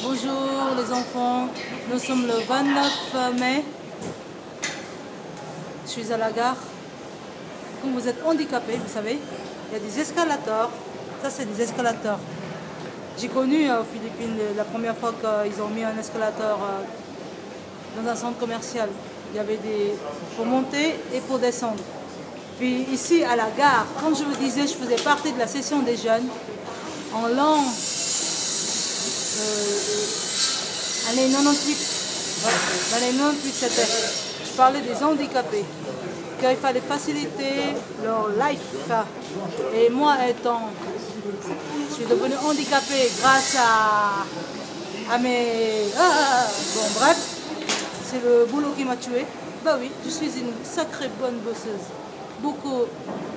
Bonjour les enfants, nous sommes le 29 mai. Je suis à la gare. Comme vous êtes handicapés, vous savez, il y a des escalators. Ça, c'est des escalators. J'ai connu aux Philippines la première fois qu'ils ont mis un escalator dans un centre commercial. Il y avait des pour monter et pour descendre. Puis ici à la gare, comme je vous disais, je faisais partie de la session des jeunes en l'an année 98. Ouais, l'année 98 c'était. Je parlais des handicapés, qu'il fallait faciliter leur life. Et moi je suis devenue handicapée grâce à mes... Bon bref, c'est le boulot qui m'a tuée. Bah oui, je suis une sacrée bonne bosseuse. Beaucoup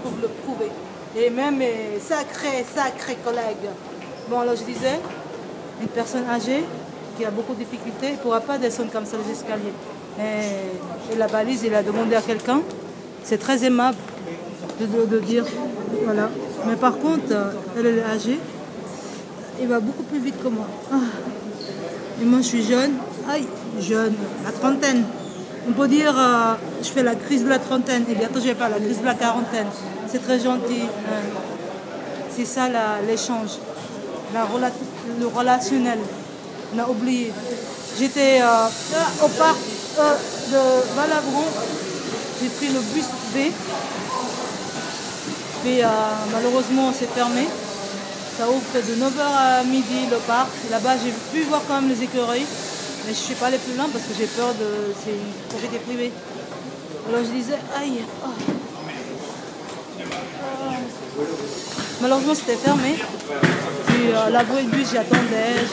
pour le prouver. Et même mes sacrés collègues. Bon alors je disais, une personne âgée qui a beaucoup de difficultés ne pourra pas descendre comme ça les escaliers. Et la balise, il a demandé à quelqu'un. C'est très aimable de dire, voilà. Mais par contre, elle est âgée. Il va beaucoup plus vite que moi. Et moi, je suis jeune. Aïe, jeune, la trentaine. On peut dire, je fais la crise de la trentaine. Et bientôt, je vais faire la crise de la quarantaine. C'est très gentil. C'est ça l'échange. Le relationnel. On a oublié. J'étais au parc de Valavron. J'ai pris le bus B. Mais malheureusement, c'est fermé. Ça ouvre de 9h à midi le parc. Là-bas, j'ai pu voir quand même les écureuils. Mais je ne suis pas allée plus loin parce que j'ai peur de... C'est une propriété privée. Alors je disais, aïe. Malheureusement, c'était fermé. Puis l'abri de bus, j'attendais.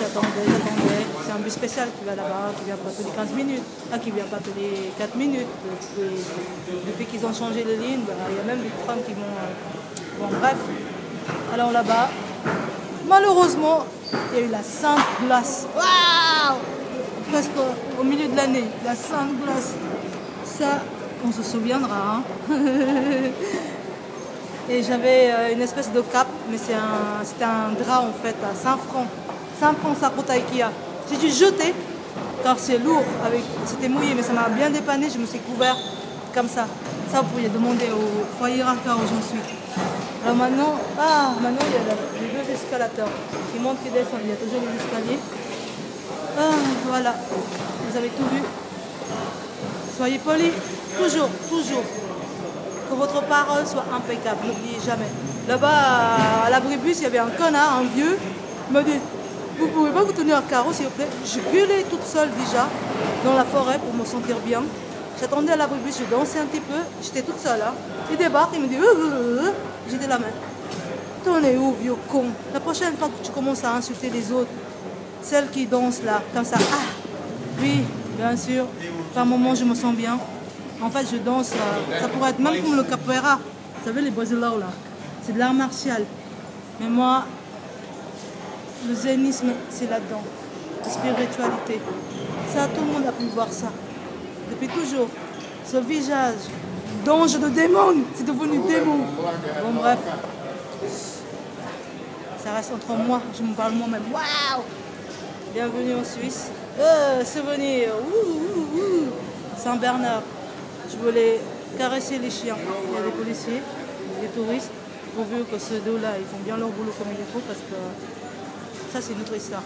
C'est un bus spécial qui va là-bas, qui vient pas tous les 15 minutes, qui vient pas tous les 4 minutes. Depuis qu'ils ont changé les lignes, il y a même des trams qui vont... Bon, bref. Alors là-bas, malheureusement, il y a eu la sainte glace. Waouh! Presque au milieu de l'année, la sainte glace. Ça, on se souviendra. Hein. Et j'avais une espèce de cape, mais c'était un drap en fait, à 5 francs. 5 francs, ça coûte à Ikea. J'ai dû jeter, car c'est lourd, c'était mouillé, mais ça m'a bien dépanné, je me suis couvert comme ça. Ça, vous pourriez demander au foyer Raka où j'en suis. Alors maintenant, il y a les deux escalators qui montent, qui descendent, il y a toujours les escaliers. Voilà, vous avez tout vu. Soyez polis, toujours. Que votre parole soit impeccable, n'oubliez jamais. Là-bas, à l'abribus, il y avait un connard, un vieux, il m'a dit, vous pouvez pas vous tenir à carreau, s'il vous plaît. Je gueulais toute seule déjà, dans la forêt, pour me sentir bien. J'attendais à l'abribus, je dansais un petit peu, j'étais toute seule. Hein. Il débarque, il me dit, j'étais là, mais t'en es où, vieux con? La prochaine fois que tu commences à insulter les autres, celles qui dansent là, comme ça, oui, bien sûr, par moment je me sens bien. En fait, je danse, ça pourrait être même comme le capoeira. Vous savez, les brasileños là, c'est de l'art martial. Mais moi, le zénisme, c'est là-dedans. La spiritualité. Ça, tout le monde a pu voir ça. Depuis toujours. Ce visage d'ange de démon, c'est devenu démon. Bon, bref. Ça reste entre moi, je me parle moi-même. Waouh! Bienvenue en Suisse. Souvenir. Saint-Bernard. Je voulais caresser les chiens. Il y a des policiers, des touristes, pourvu que ceux deux-là, ils font bien leur boulot comme il faut, parce que ça, c'est une autre histoire.